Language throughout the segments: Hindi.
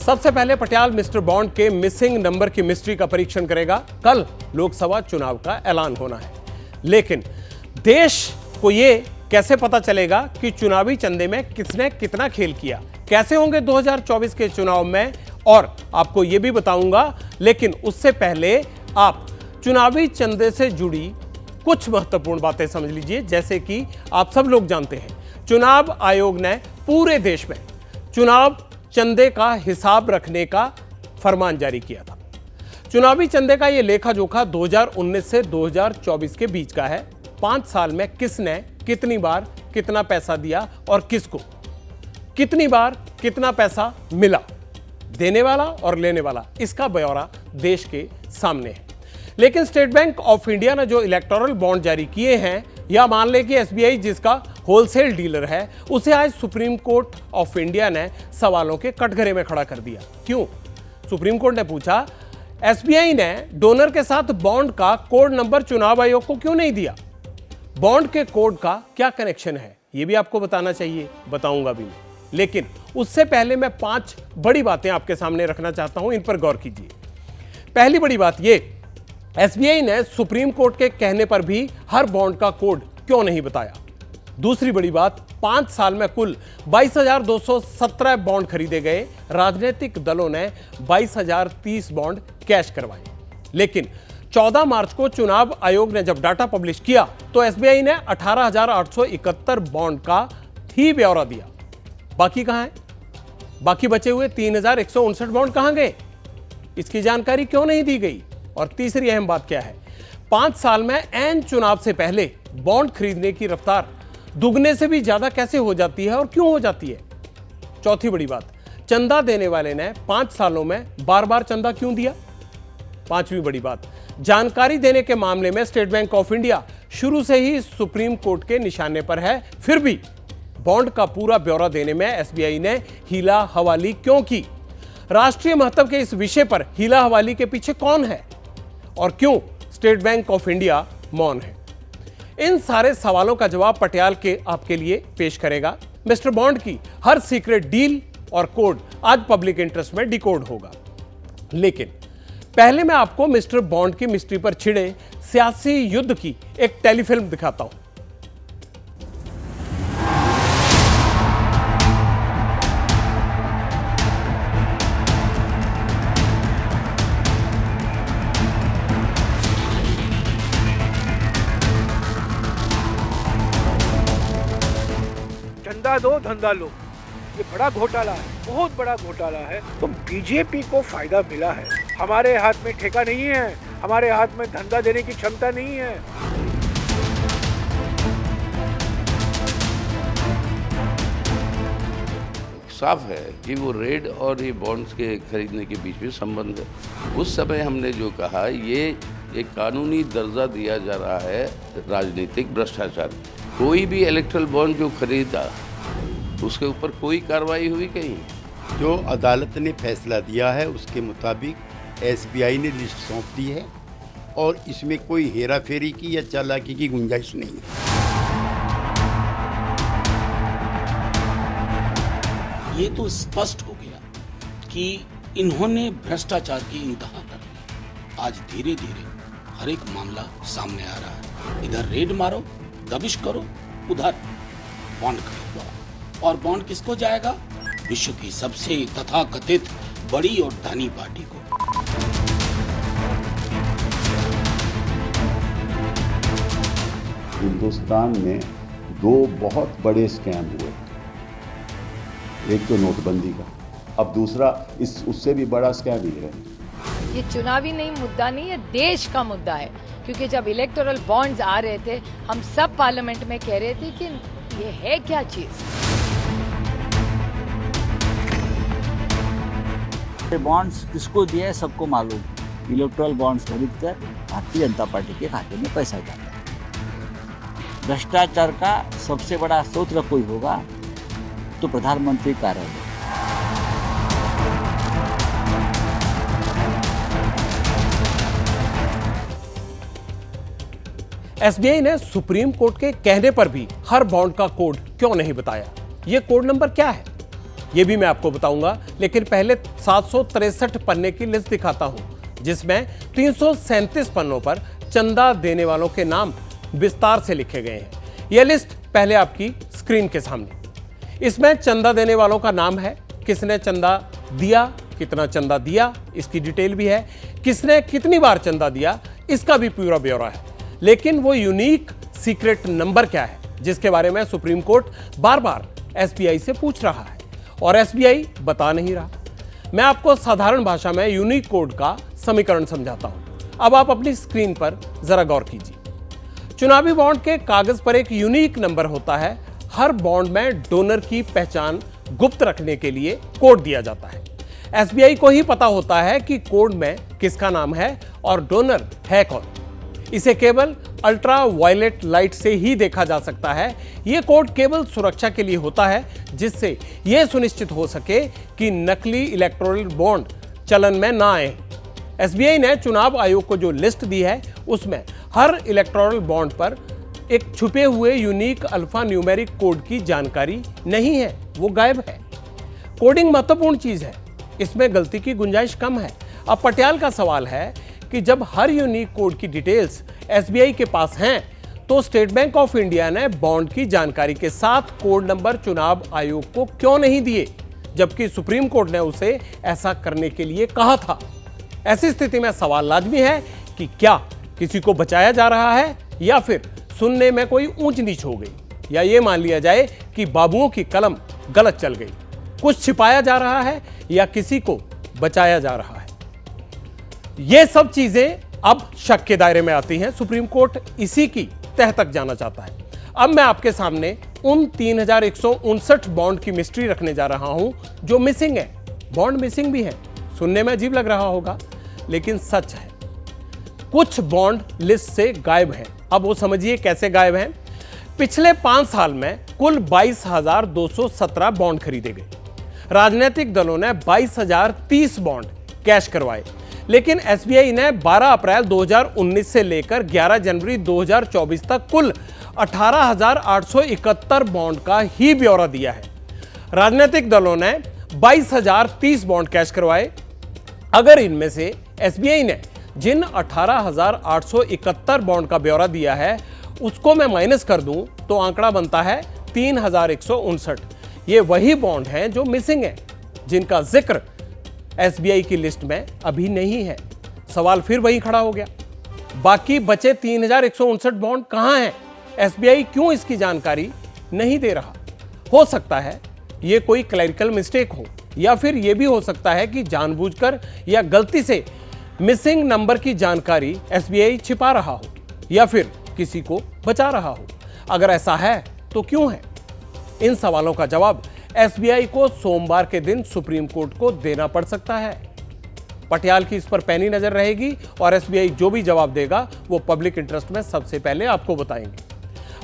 सबसे पहले पटियाल मिस्टर बॉन्ड के मिसिंग नंबर की मिस्ट्री का परीक्षण करेगा। कल लोकसभा चुनाव का ऐलान होना है, लेकिन देश को यह कैसे पता चलेगा कि चुनावी चंदे में किसने कितना खेल किया, कैसे होंगे 2024 के चुनाव में, और आपको यह भी बताऊंगा। लेकिन उससे पहले आप चुनावी चंदे से जुड़ी कुछ महत्वपूर्ण बातें समझ लीजिए। जैसे कि आप सब लोग जानते हैं, चुनाव आयोग ने पूरे देश में चुनाव चंदे का हिसाब रखने का फरमान जारी किया था। चुनावी चंदे का यह लेखा जोखा 2019 से 2024 के बीच का है। 5 साल में किसने कितनी बार कितना पैसा दिया और किसको, कितनी बार कितना पैसा मिला, देने वाला और लेने वाला, इसका ब्यौरा देश के सामने है। लेकिन स्टेट बैंक ऑफ इंडिया ने जो इलेक्टोरल बॉन्ड जारी किए हैं, या मान ले कि एसबीआई जिसका होलसेल डीलर है, उसे आज सुप्रीम कोर्ट ऑफ इंडिया ने सवालों के कटघरे में खड़ा कर दिया। क्यों? सुप्रीम कोर्ट ने पूछा, एसबीआई ने डोनर के साथ बॉन्ड का कोड नंबर चुनाव आयोग को क्यों नहीं दिया? बॉन्ड के कोड का क्या कनेक्शन है, यह भी आपको बताना चाहिए, बताऊंगा भी मैं। लेकिन उससे पहले मैं 5 बड़ी बातें आपके सामने रखना चाहता हूं, इन पर गौर कीजिए। पहली बड़ी बात यह, एसबीआई ने सुप्रीम कोर्ट के कहने पर भी हर बॉन्ड का कोड क्यों नहीं बताया? दूसरी बड़ी बात, 5 साल में कुल 22,217 बॉन्ड खरीदे गए। राजनीतिक दलों ने 22,030 बॉन्ड कैश करवाए। लेकिन 14 मार्च को चुनाव आयोग ने जब डाटा पब्लिश किया तो एसबीआई ने 18,871 बॉन्ड का ही ब्यौरा दिया। बाकी कहां है? बाकी बचे हुए 3,159 बॉन्ड कहां गए? इसकी जानकारी क्यों नहीं दी गई? और तीसरी अहम बात क्या है, 5 साल में ऐन चुनाव से पहले बॉन्ड खरीदने की रफ्तार दुगने से भी ज्यादा कैसे हो जाती है और क्यों हो जाती है? चौथी बड़ी बात, चंदा देने वाले ने 5 सालों में बार बार चंदा क्यों दिया? पांचवी बड़ी बात, जानकारी देने के मामले में स्टेट बैंक ऑफ इंडिया शुरू से ही सुप्रीम कोर्ट के निशाने पर है, फिर भी बॉन्ड का पूरा ब्यौरा देने में एसबीआई ने हीला हवाली क्यों की? राष्ट्रीय महत्व के इस विषय पर हीला हवाली के पीछे कौन है और क्यों स्टेट बैंक ऑफ इंडिया मौन है? इन सारे सवालों का जवाब पटियाल के आपके लिए पेश करेगा। मिस्टर बॉन्ड की हर सीक्रेट डील और कोड आज पब्लिक इंटरेस्ट में डिकोड होगा। लेकिन पहले मैं आपको मिस्टर बॉन्ड की मिस्ट्री पर छिड़े सियासी युद्ध की एक टेलीफिल्म दिखाता हूं। धंधा दो धंधा लो, ये बड़ा घोटाला है, बहुत बड़ा घोटाला है। तो बीजेपी को फायदा मिला है। हमारे हाथ में ठेका नहीं है, हमारे हाथ में धंधा देने की क्षमता नहीं है। साफ है कि वो रेड और ये बॉन्ड्स के खरीदने के बीच में संबंध है। उस समय हमने जो कहा, ये एक कानूनी दर्जा दिया जा रहा है राजनीतिक भ्रष्टाचार। कोई भी इलेक्ट्रल बॉन्ड जो खरीदा उसके ऊपर कोई कार्रवाई हुई कहीं? जो अदालत ने फैसला दिया है उसके मुताबिक एसबीआई ने लिस्ट सौंप दी है और इसमें कोई हेरा फेरी की या चालाकी की गुंजाइश नहीं है। ये तो स्पष्ट हो गया कि इन्होंने भ्रष्टाचार की इंतहा कर ली। आज धीरे धीरे हर एक मामला सामने आ रहा है। इधर रेड मारो, दबिश करो, उधर बॉन्ड खरीदो। और बॉन्ड किसको जाएगा? विश्व की सबसे तथाकथित बड़ी और धनी पार्टी को। हिंदुस्तान में 2 बहुत बड़े स्कैम हुए। एक तो नोटबंदी का, अब दूसरा उससे भी बड़ा स्कैम ही है। ये चुनावी नहीं मुद्दा नहीं है, देश का मुद्दा है। क्योंकि जब इलेक्टोरल बॉन्ड्स आ रहे थे, हम सब पार्लियामेंट में कह रहे थे कि ये है क्या चीज। बॉन्ड्स किसको दिए सबको मालूम। इलेक्टोरल बॉन्ड्स खरीदकर भारतीय जनता पार्टी के खाते में पैसा जाता है। भ्रष्टाचार का सबसे बड़ा स्रोत कोई होगा तो प्रधानमंत्री कार्यालय। एसबीआई ने सुप्रीम कोर्ट के कहने पर भी हर बॉन्ड का कोड क्यों नहीं बताया? यह कोड नंबर क्या है? ये भी मैं आपको बताऊंगा, लेकिन पहले 763 पन्ने की लिस्ट दिखाता हूं, जिसमें 337 पन्नों पर चंदा देने वालों के नाम विस्तार से लिखे गए हैं। यह लिस्ट पहले आपकी स्क्रीन के सामने। इसमें चंदा देने वालों का नाम है, किसने चंदा दिया, कितना चंदा दिया, इसकी डिटेल भी है, किसने कितनी बार चंदा दिया, इसका भी पूरा ब्यौरा है। लेकिन वो यूनिक सीक्रेट नंबर क्या है, जिसके बारे में सुप्रीम कोर्ट बार बार एसबीआई से पूछ रहा है और एसबीआई बता नहीं रहा। मैं आपको साधारण भाषा में यूनिक कोड का समीकरण समझाता हूं। अब आप अपनी स्क्रीन पर जरा गौर कीजिए। चुनावी बॉन्ड के कागज पर एक यूनिक नंबर होता है। हर बॉन्ड में डोनर की पहचान गुप्त रखने के लिए कोड दिया जाता है। एसबीआई को ही पता होता है कि कोड में किसका नाम है और डोनर है कौन। इसे केवल अल्ट्रा वायलेट लाइट से ही देखा जा सकता है। यह कोड केवल सुरक्षा के लिए होता है, जिससे यह सुनिश्चित हो सके कि नकली इलेक्टोरल बॉन्ड चलन में ना आए। एसबीआई ने चुनाव आयोग को जो लिस्ट दी है, उसमें हर इलेक्टोरल बॉन्ड पर एक छुपे हुए यूनिक अल्फा न्यूमेरिक कोड की जानकारी नहीं है, वो गायब है। कोडिंग महत्वपूर्ण चीज है, इसमें गलती की गुंजाइश कम है। अब पटियाल का सवाल है कि जब हर यूनिक कोड की डिटेल्स एसबीआई के पास हैं, तो स्टेट बैंक ऑफ इंडिया ने बॉन्ड की जानकारी के साथ कोड नंबर चुनाव आयोग को क्यों नहीं दिए, जबकि सुप्रीम कोर्ट ने उसे ऐसा करने के लिए कहा था। ऐसी स्थिति में सवाल लाजमी है कि क्या किसी को बचाया जा रहा है, या फिर सुनने में कोई ऊंच नीच हो गई, या ये मान लिया जाए कि बाबुओं की कलम गलत चल गई। कुछ छिपाया जा रहा है या किसी को बचाया जा रहा है। ये सब चीजें अब शक के दायरे में आती हैं। सुप्रीम कोर्ट इसी की तह तक जाना चाहता है। अब मैं आपके सामने उन 3159 बॉन्ड की मिस्ट्री रखने जा रहा हूं जो मिसिंग है। बॉन्ड मिसिंग भी है, सुनने में अजीब लग रहा होगा, लेकिन सच है। कुछ बॉन्ड लिस्ट से गायब हैं। अब वो समझिए कैसे गायब हैं। पिछले 5 साल में कुल 22,217 बॉन्ड खरीदे गए। राजनीतिक दलों ने 22,030 बॉन्ड कैश करवाए, लेकिन एसबीआई ने 12 अप्रैल 2019 से लेकर 11 जनवरी 2024 तक कुल 18,871 बॉन्ड का ही ब्यौरा दिया है। राजनीतिक दलों ने 22,030 बॉन्ड कैश करवाए। अगर इनमें से एसबीआई ने जिन 18,871 बॉन्ड का ब्यौरा दिया है उसको मैं माइनस कर दूं, तो आंकड़ा बनता है 3,159। ये वही बॉन्ड हैं जो मिसिंग हैं, जिनका जिक्र एसबीआई की लिस्ट में अभी नहीं है। सवाल फिर वही खड़ा हो गया, बाकी बचे 3,159 बॉन्ड कहां हैं? एसबीआई क्यों इसकी जानकारी नहीं दे रहा? हो सकता है ये कोई क्लरिकल मिस्टेक हो, या फिर यह भी हो सकता है कि जानबूझकर या गलती से मिसिंग नंबर की जानकारी एसबीआई छिपा रहा हो, या फिर किसी को बचा रहा हो। अगर ऐसा है तो क्यों है? इन सवालों का जवाब एसबीआई को सोमवार के दिन सुप्रीम कोर्ट को देना पड़ सकता है। पटियाल की इस पर पैनी नजर रहेगी और एसबीआई जो भी जवाब देगा वो पब्लिक इंटरेस्ट में सबसे पहले आपको बताएंगे।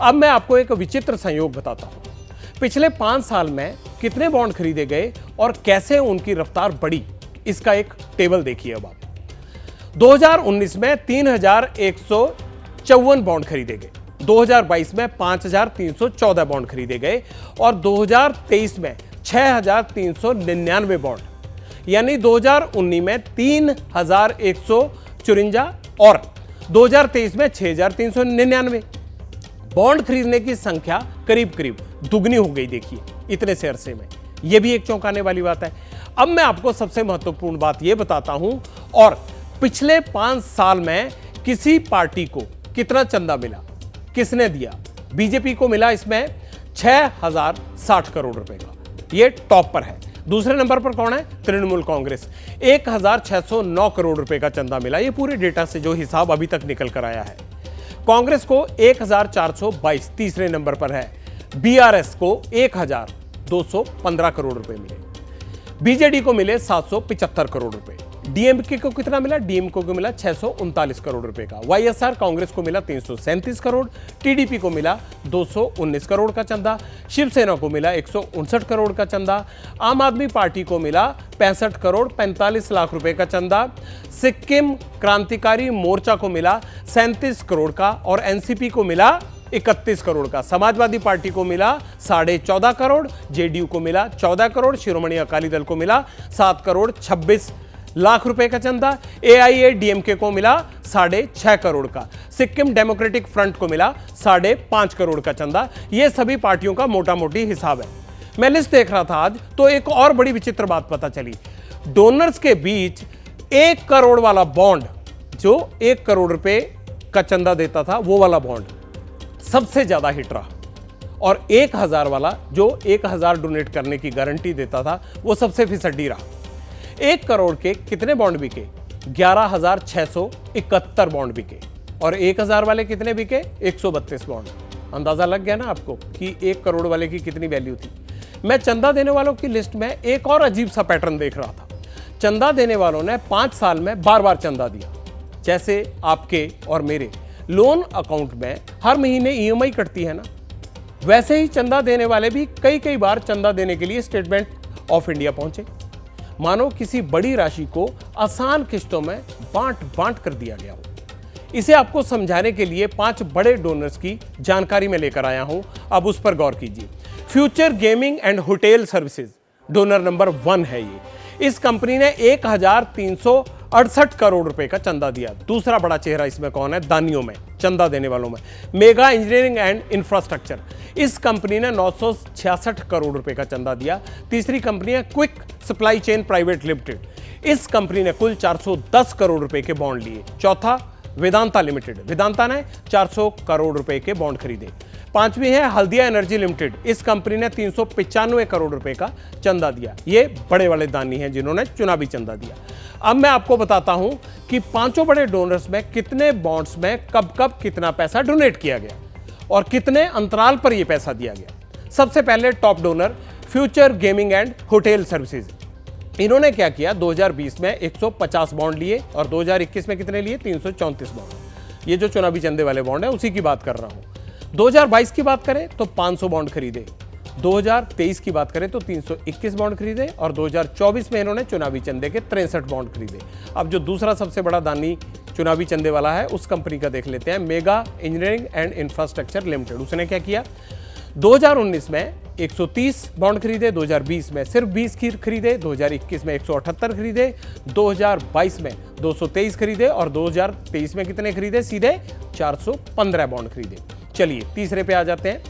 अब मैं आपको एक विचित्र संयोग बताता हूं। पिछले 5 साल में कितने बॉन्ड खरीदे गए और कैसे उनकी रफ्तार बढ़ी, इसका एक टेबल देखिए। अब आप 2019 में 3,154 बॉन्ड खरीदे गए, 2022 में 5,314 बॉन्ड खरीदे गए और 2023 में 6,399 बॉन्ड, यानी 2019 में 3,154 और 2023 में 6,399 बॉन्ड खरीदने की संख्या करीब करीब दुगनी हो गई। देखिए इतने से अरसे में, यह भी एक चौंकाने वाली बात है। अब मैं आपको सबसे महत्वपूर्ण बात यह बताता हूं, और पिछले 5 साल में किसी पार्टी को कितना चंदा मिला, किसने दिया। बीजेपी को मिला इसमें 6,060 करोड़ रुपए का, यह टॉप पर है। दूसरे नंबर पर कौन है? तृणमूल कांग्रेस, 1,609 करोड़ रुपए का चंदा मिला। यह पूरे डेटा से जो हिसाब अभी तक निकल कर आया है। कांग्रेस को 1,422 तीसरे नंबर पर है। बीआरएस को 1,215 करोड़ रुपए मिले। बीजेडी को मिले 775 करोड़ रुपए। डीएमके को कितना मिला? डीएमके को मिला 639 करोड़ रुपए का। वाईएसआर कांग्रेस को मिला 337 करोड़। टीडीपी को मिला 219 करोड़ का चंदा। शिवसेना को मिला 159 करोड़ का चंदा। आम आदमी पार्टी को मिला 65 करोड़ 45 लाख रुपए का चंदा। सिक्किम क्रांतिकारी मोर्चा को मिला 37 करोड़ का और एनसीपी को मिला 31 करोड़ का, समाजवादी पार्टी को मिला 14.5 करोड़, जेडीयू को मिला 14 करोड़, शिरोमणि अकाली दल को मिला 7 करोड़ 26 लाख रुपए का चंदा, AIADMK को मिला 6.5 करोड़ का, सिक्किम डेमोक्रेटिक फ्रंट को मिला 5.5 करोड़ का चंदा। यह सभी पार्टियों का मोटा मोटी हिसाब है। मैं लिस्ट देख रहा था आज, तो एक और बड़ी विचित्र बात पता चली। डोनर्स के बीच 1 करोड़ वाला बॉन्ड, जो 1 करोड़ रुपए का चंदा देता था, वो वाला बॉन्ड सबसे ज्यादा हिट रहा, और 1000 वाला जो 1000 डोनेट करने की गारंटी देता था, वो सबसे फिसड्डी रहा। 1 करोड़ के कितने बॉन्ड बिके? 11,671 बॉन्ड बिके, और 1000 वाले कितने बिके? 132 बॉन्ड। अंदाजा लग गया ना आपको कि 1 करोड़ वाले की कितनी वैल्यू थी। मैं चंदा देने वालों की लिस्ट में एक और अजीब सा पैटर्न देख रहा था। चंदा देने वालों ने 5 साल में बार बार चंदा दिया। जैसे आपके और मेरे लोन अकाउंट में हर महीने EMI कटती है ना, वैसे ही चंदा देने वाले भी कई बार चंदा देने के लिए स्टेट बैंक ऑफ इंडिया पहुंचे। मानो किसी बड़ी राशि को आसान किश्तों में बांट कर दिया गया हो। इसे आपको समझाने के लिए 5 बड़े डोनर्स की जानकारी में लेकर आया हूं, अब उस पर गौर कीजिए। Future gaming and hotel services donor number 1 है ये। इस कंपनी ने 1368 करोड़ रुपए का चंदा दिया। दूसरा बड़ा चेहरा इसमें कौन है? दानियों में, चंदा देने वालों में, मेगा इंजीनियरिंग एंड इंफ्रास्ट्रक्चर। इस कंपनी ने 966 करोड़ रुपए का चंदा दिया। तीसरी कंपनी है quick supply chain private limited. इस कंपनी ने कुल 410 करोड़ रुपए के बॉन्ड लिए। चौथा वेदांता लिमिटेड, वेदांता ने 400 करोड़ रुपए के बॉन्ड खरीदे। पांचवी है हल्दिया एनर्जी लिमिटेड। इस कंपनी ने 395 करोड़ रुपए का चंदा दिया। ये बड़े वाले दानी हैं जिन्होंने चुनावी चंदा दिया। अब मैं आपको बताता हूं कि 5 बड़े डोनर्स में कितने बॉन्ड्स में कब कितना पैसा डोनेट किया गया और कितने अंतराल पर यह पैसा दिया गया। सबसे पहले top donor future gaming and hotel services. इन्होंने क्या किया? 2020 में 150 बॉन्ड लिए और 2021 में कितने लिए? 334 बॉन्ड। ये जो चुनावी चंदे वाले बॉन्ड है उसी की बात कर रहा हूं। 2022 की बात करें तो 500 बॉन्ड खरीदे, 2023 की बात करें तो 321 बॉन्ड खरीदे, और 2024 में इन्होंने चुनावी चंदे के 63 बॉन्ड खरीदे। अब जो दूसरा सबसे बड़ा दानी चुनावी चंदे वाला है उस कंपनी का देख लेते हैं, mega engineering and infrastructure limited. उसने क्या किया? 2019 में 130 बॉन्ड खरीदे, 2020 में सिर्फ 20 खरीदे, 2021 में 178 खरीदे, 2022 में 223 खरीदे, और 2023 में कितने खरीदे? सीधे 415 बॉन्ड खरीदे। चलिए तीसरे पे आ जाते हैं।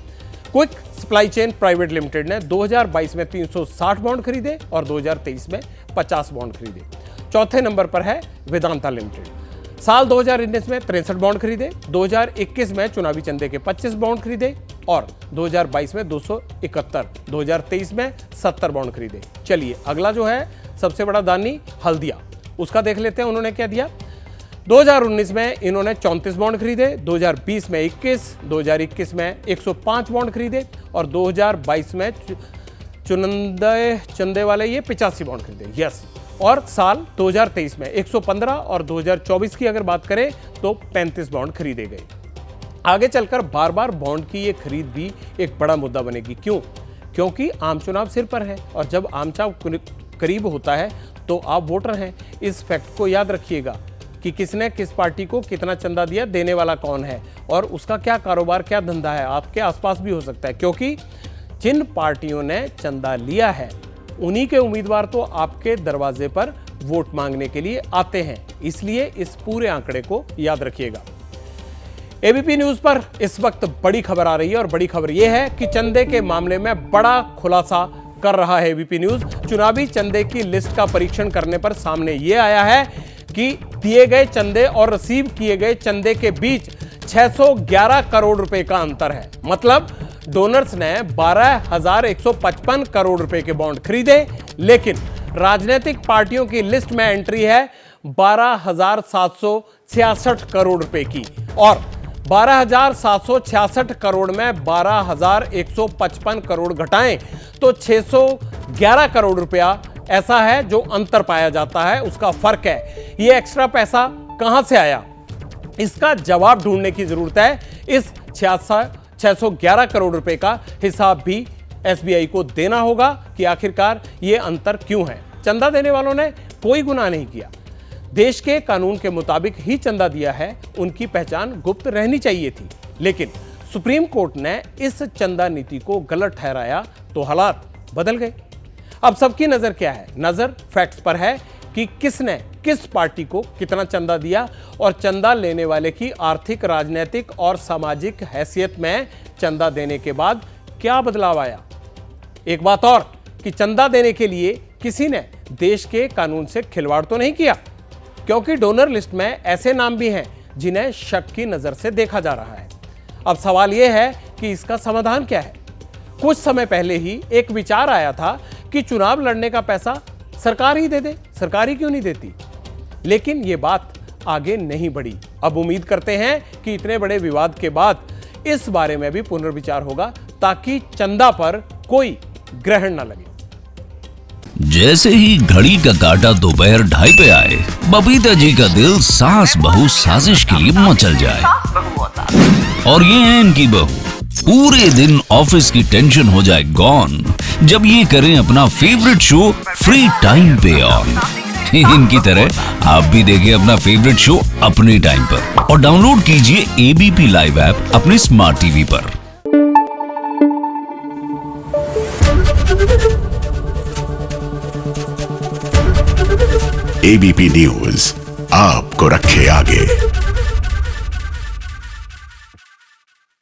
Quick supply chain private limited ने 2022 में 360 बॉन्ड खरीदे और 2023 में 50 बॉन्ड खरीदे। चौथे नंबर पर है वेदांता लिमिटेड। साल 2019 में 63 बॉन्ड खरीदे, 2021 में चुनावी चंदे के 25 बॉन्ड खरीदे, और 2022 में 271, 2023 में 70 बॉन्ड खरीदे। चलिए अगला जो है सबसे बड़ा दानी हल्दिया, उसका देख लेते हैं उन्होंने क्या दिया। 2019 में इन्होंने 34 बॉन्ड खरीदे, 2020 में 21, 2021 में 105 बॉन्ड खरीदे, और 2022 में चंदे वाले ये 85 बॉन्ड खरीदे। यस, और साल 2023 में 115, और 2024 की अगर बात करें तो 35 बॉन्ड खरीदे गए। आगे चलकर बार बार बॉन्ड की ये खरीद भी एक बड़ा मुद्दा बनेगी। क्यों? क्योंकि आम चुनाव सिर पर है, और जब आम चुनाव करीब होता है तो आप वोटर हैं। इस फैक्ट को याद रखिएगा कि किसने किस पार्टी को कितना चंदा दिया, देने वाला कौन है, और उसका क्या कारोबार, क्या धंधा है, आपके आसपास भी हो सकता है। क्योंकि जिन पार्टियों ने चंदा लिया है उन्हीं के उम्मीदवार तो आपके दरवाजे पर वोट मांगने के लिए आते हैं। इसलिए इस पूरे आंकड़े को याद रखिएगा। एबीपी न्यूज पर इस वक्त बड़ी खबर आ रही है, और बड़ी खबर यह है कि चंदे के मामले में बड़ा खुलासा कर रहा है एबीपी न्यूज। चुनावी चंदे की लिस्ट का परीक्षण करने पर सामने यह आया है कि दिए गए चंदे और रिसीव किए गए चंदे के बीच 611 करोड़ रुपए का अंतर है। मतलब डोनर्स ने 12,155 करोड़ रुपए के बॉन्ड खरीदे, लेकिन राजनीतिक पार्टियों की लिस्ट में एंट्री है 12,766 करोड़ रुपए की, और 12,766 करोड़ में 12,155 करोड़ घटाएं तो 611 करोड़ रुपया ऐसा है जो अंतर पाया जाता है, उसका फर्क है। ये एक्स्ट्रा पैसा कहां से आया, इसका जवाब ढूंढने की जरूरत है। इस 611 करोड़ रुपए का हिसाब भी एसबीआई को देना होगा कि आखिरकार ये अंतर क्यों है। चंदा देने वालों ने कोई गुनाह नहीं किया, देश के कानून के मुताबिक ही चंदा दिया है, उनकी पहचान गुप्त रहनी चाहिए थी। लेकिन सुप्रीम कोर्ट ने इस चंदा नीति को गलत ठहराया तो हालात बदल गए। अब सबकी नजर क्या है? नजर फैक्ट्स पर है कि किसने किस पार्टी को कितना चंदा दिया और चंदा लेने वाले की आर्थिक, राजनीतिक और सामाजिक हैसियत में चंदा देने के बाद क्या बदलाव आया। एक बात और कि चंदा देने के लिए किसी ने देश के कानून से खिलवाड़ तो नहीं किया, क्योंकि डोनर लिस्ट में ऐसे नाम भी हैं जिन्हें शक की नजर से देखा जा रहा है। अब सवाल यह है कि इसका समाधान क्या है। कुछ समय पहले ही एक विचार आया था कि चुनाव लड़ने का पैसा सरकार ही दे दे, सरकार ही क्यों नहीं देती, लेकिन यह बात आगे नहीं बढ़ी। अब उम्मीद करते हैं कि इतने बड़े विवाद के बाद इस बारे में भी पुनर्विचार होगा ताकि चंदा पर कोई ग्रहण न लगे। जैसे ही घड़ी का काटा दोपहर 2:30 पे आए, बबीता जी का दिल सास बहू साजिश के लिए मचल जाए। और ये है इनकी बहू, पूरे दिन ऑफिस की टेंशन हो जाए गॉन जब ये करें अपना फेवरेट शो फ्री टाइम पे ऑन। इनकी तरह आप भी देखिए अपना फेवरेट शो अपने टाइम पर और डाउनलोड कीजिए एबीपी लाइव ऐप अपने स्मार्ट टीवी पर। एबीपी न्यूज आपको रखे आगे।